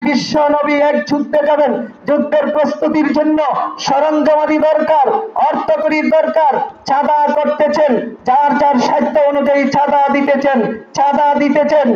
বিশ্ব নবী এক যুদ্ধে যাবেন, যুদ্ধের প্রস্তুতির জন্য সরঞ্জামাদি দরকার, অর্থকরীর দরকার, চাঁদা করতেছেন, যার যার সাধ্য অনুযায়ী চাঁদা দিতেছেন।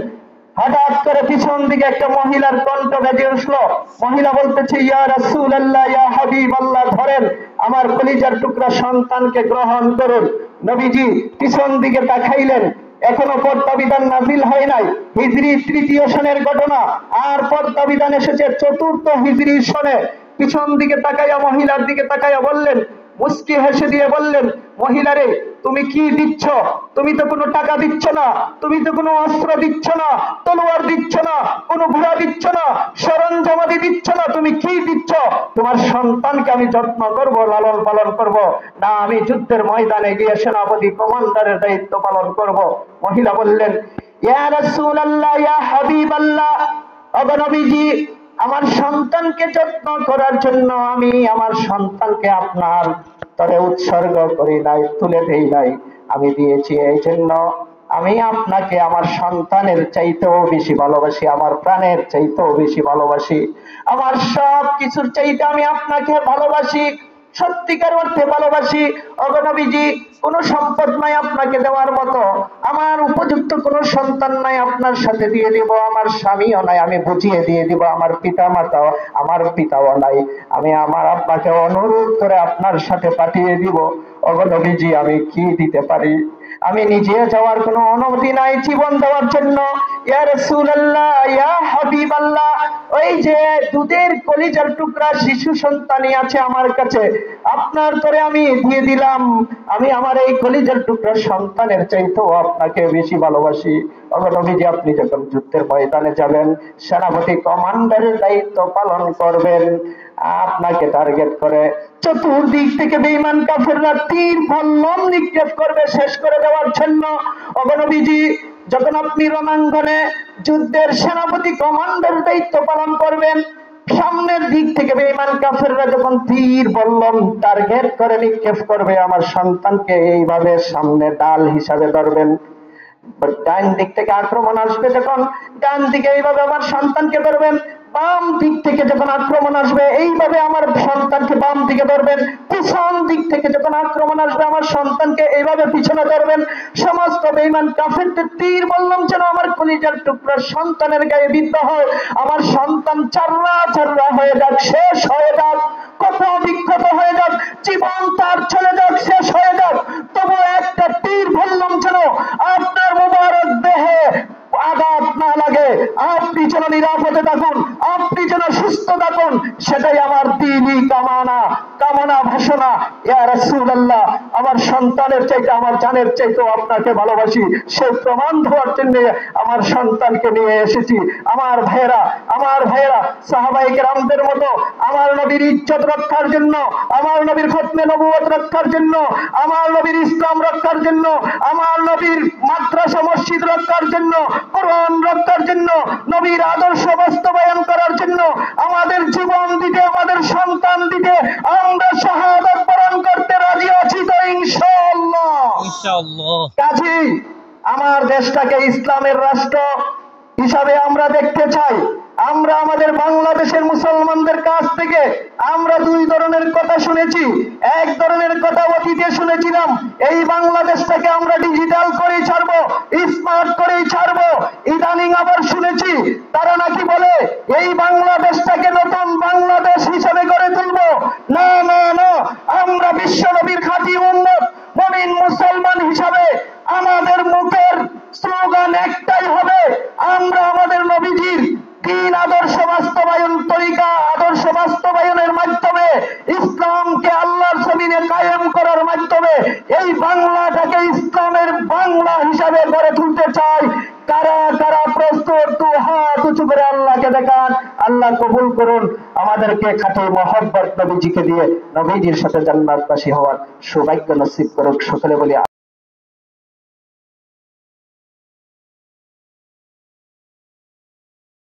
হঠাৎ করে পিছন দিকে একটা মহিলার কণ্ঠ বেজে উঠলো। মহিলা বলতেছে, ইয়া রাসূলুল্লাহ, ইয়া হাবিবাল্লাহ, ধরেন আমার কলিজার টুকরা সন্তানকে গ্রহণ করুন। নবীজি পিছন দিকে তাকাইলেন, এখনো পর্দা বিধান নাজিল হয় নাই, হিজরি 3য় সনের ঘটনা, আর পর্দা বিধান এসেছে 4র্থ হিজরি সনে। পিছন দিকে তাকাইয়া মহিলার দিকে তাকাইয়া বললেন, মুস্কি হেসে দিয়ে বললেন, মহিলারে তুমি কি দিচ্ছ? তুমি তো কোনো টাকা দিচ্ছ না, তুমি তো কোনো অস্ত্র দিচ্ছ না, তলোয়ার দিচ্ছ না, কোনো ঘোড়া দিচ্ছ না, সরঞ্জামাদি দিচ্ছ না, তুমি কি দিচ্ছ? তোমার সন্তানকে আমি যত্ন করব, লালন পালন করব, না আমি যুদ্ধের ময়দানে গিয়ে সেনাপতি কমান্ডারের দায়িত্ব পালন করব? মহিলা বললেন, ইয়া রাসূলুল্লাহ, ইয়া হাবিবাল্লাহ, ওগো নবীজি, আমার সন্তানকে যত্ন করার জন্য আমি আমার সন্তানকে আপনার তরে উৎসর্গ করি নাই, তুলে দেই নাই, আমি দিয়েছি এই জন্য আমি আপনাকে আমার সন্তানের চাইতেও বেশি ভালোবাসি, আমার প্রাণের চাইতেও বেশি ভালোবাসি, আমার সব কিছুর চাইতে আমি আপনাকে ভালোবাসি, সত্যিকার অর্থে ভালোবাসি। ওগো নবীজি, কোনো সম্পদ নাই আপনাকে দেওয়ার মতো, আমার উপযুক্ত কোনো সন্তান নাই আপনার সাথে দিয়ে দিব, আমার স্বামীও নাই, আমি বুঝিয়ে দিয়ে দিব, আমার পিতাও নাই, আমি আমার আব্বাকে অনুরোধ করে আপনার সাথে পাঠিয়ে দিব। ওগো নবীজি, আমি কি দিতে পারি? আমি নিজে যাওয়ার কোনো অনুমতি নাই জীবন দেওয়ার জন্য। ইয়া রাসূলুল্লাহ, ইয়া হাবিবাল্লাহ, ওই যে দুধের কলিজার টুকরা শিশু সন্তানই আছে আমার কাছে, আপনার তরে আমি দিয়ে দিলাম, আমি আমার এই কলিজার টুকরা সন্তানের চাইতেও আপনাকে বেশি ভালোবাসি। ওগো নবীজি, আপনি যখন যুদ্ধের ময়দানে যাবেন, সেনাপতি কমান্ডারের দায়িত্ব পালন করবেন, আপনাকে টার্গেট করে চতুর্দিক থেকে বেঈমান কাফেররা তীর ফল্লম নিক্ষেপ করবে শেষ করে দেওয়ার জন্য। ওগো নবীজি, যখন আপনি রণাঙ্গনে যুদ্ধের সেনাপতি কমান্ডারের দায়িত্ব পালন করবেন, সামনের দিক থেকে বেঈমান কাফেররা যখন তীর বল্লম টার্গেট করে নিক্ষেপ করবে, আমার সন্তানকে এইভাবে সামনে ডাল হিসাবে ধরবেন। ডান দিক থেকে আক্রমণ আসবে যখন, ডান দিকে এইভাবে আমার সন্তানকে ধরবেন, বাম দিক থেকে যখন আক্রমণ আসবে এইভাবে আমার সন্তানকে বাম দিকে ধরবেন, পিছন দিক থেকে যখন আক্রমণ আসবে আমার সন্তানকে এইভাবে পিছনে ধরবেন। সমস্ত বেঈমান কাফেরদের তীর বললাম যেন আমার কলিজার টুকরা সন্তানের গায়ে বিদ্ধ হয়, আমার সন্তান চাররা হয়ে যাক, শেষ হয়ে যাক, কত বিক্ষত হয়ে যাক, জীবন তার চলে যাক, শেষ হয়ে যাক, তবু একটা তীর বললাম যেন আপনার মুবারক দেহে আঘাত না লাগে, আপনি যেন নিরাপদে থাকুন, আপনি যেন সুস্থ থাকুন, সেটাই আমার দিনই কামনা ভাষণা। ইয়া রাসূলুল্লাহ, আমার সন্তানের চাইতে আমার জানের চাইতেও আপনাকে ভালোবাসি, সেই প্রমাণ দেওয়ার জন্য আমার সন্তানকে নিয়ে এসেছি। আমার ভাইয়েরা সাহাবায়ে কেরামদের মতো আমার নবীর ইজ্জত রক্ষার জন্য, আমার নবীর খতমে নবুয়ত রক্ষার জন্য, আমার নবীর ইসলাম রক্ষার জন্য, আমার নবীর মাদ্রাসা মসজিদ রক্ষার জন্য, কোরআন রক্ষার জন্য, নবীর আদর্শ বাস্তবায়ন করার জন্য আমাদের জীবন দিতে, আমাদের সন্তান দিতে আমরা শাহাদাত বরণ করতে রাজি আছি তো ইনশাআল্লাহ। কাজেই আমার দেশটাকে ইসলামের রাষ্ট্র হিসাবে আমরা দেখতে চাই। আমরা আমাদের বাংলাদেশের মুসলমানদের কাছ থেকে আমরা দুই ধরনের কথা শুনেছি। এক ধরনের কথা অতীতে শুনেছিলাম, এই বাংলাদেশটাকে আমরা ডিজিটাল করেই ছাড়বো, স্মার্ট করেই ছাড়বো। ইদানিং আবার শুনেছি তারা নাকি বলে এই বাংলাদেশটাকে নতুন বাংলাদেশ হিসেবে গড়ে তুলবো। না, আমরা বিশ্ব নবীর খাঁটি উম্মত মুমিন মুসলমান হিসাবে আমাদের মুখের স্লোগান একটাই হবে, আমরা আমাদের নবীজির দ্বীন আদর্শ বাস্তবায়ন, তরিকা আদর্শ বাস্তবায়নের মাধ্যমে, ইসলামকে আল্লাহর জমিনে কায়েম করার মাধ্যমে এই বাংলাটাকে ইসলামের বাংলা হিসাবে গড়ে তুলতে চাই। কারা কারা প্রস্তুত? দু হাত উঁচু করে আল্লাহকে দেখান। আল্লাহ কবুল করুন আমাদেরকে খাঁটি মহব্বত নবীজিকে দিয়ে নবীজির সাথে জান্নাতবাসী হওয়ার সৌভাগ্য নসিব করুক। সকলে বলি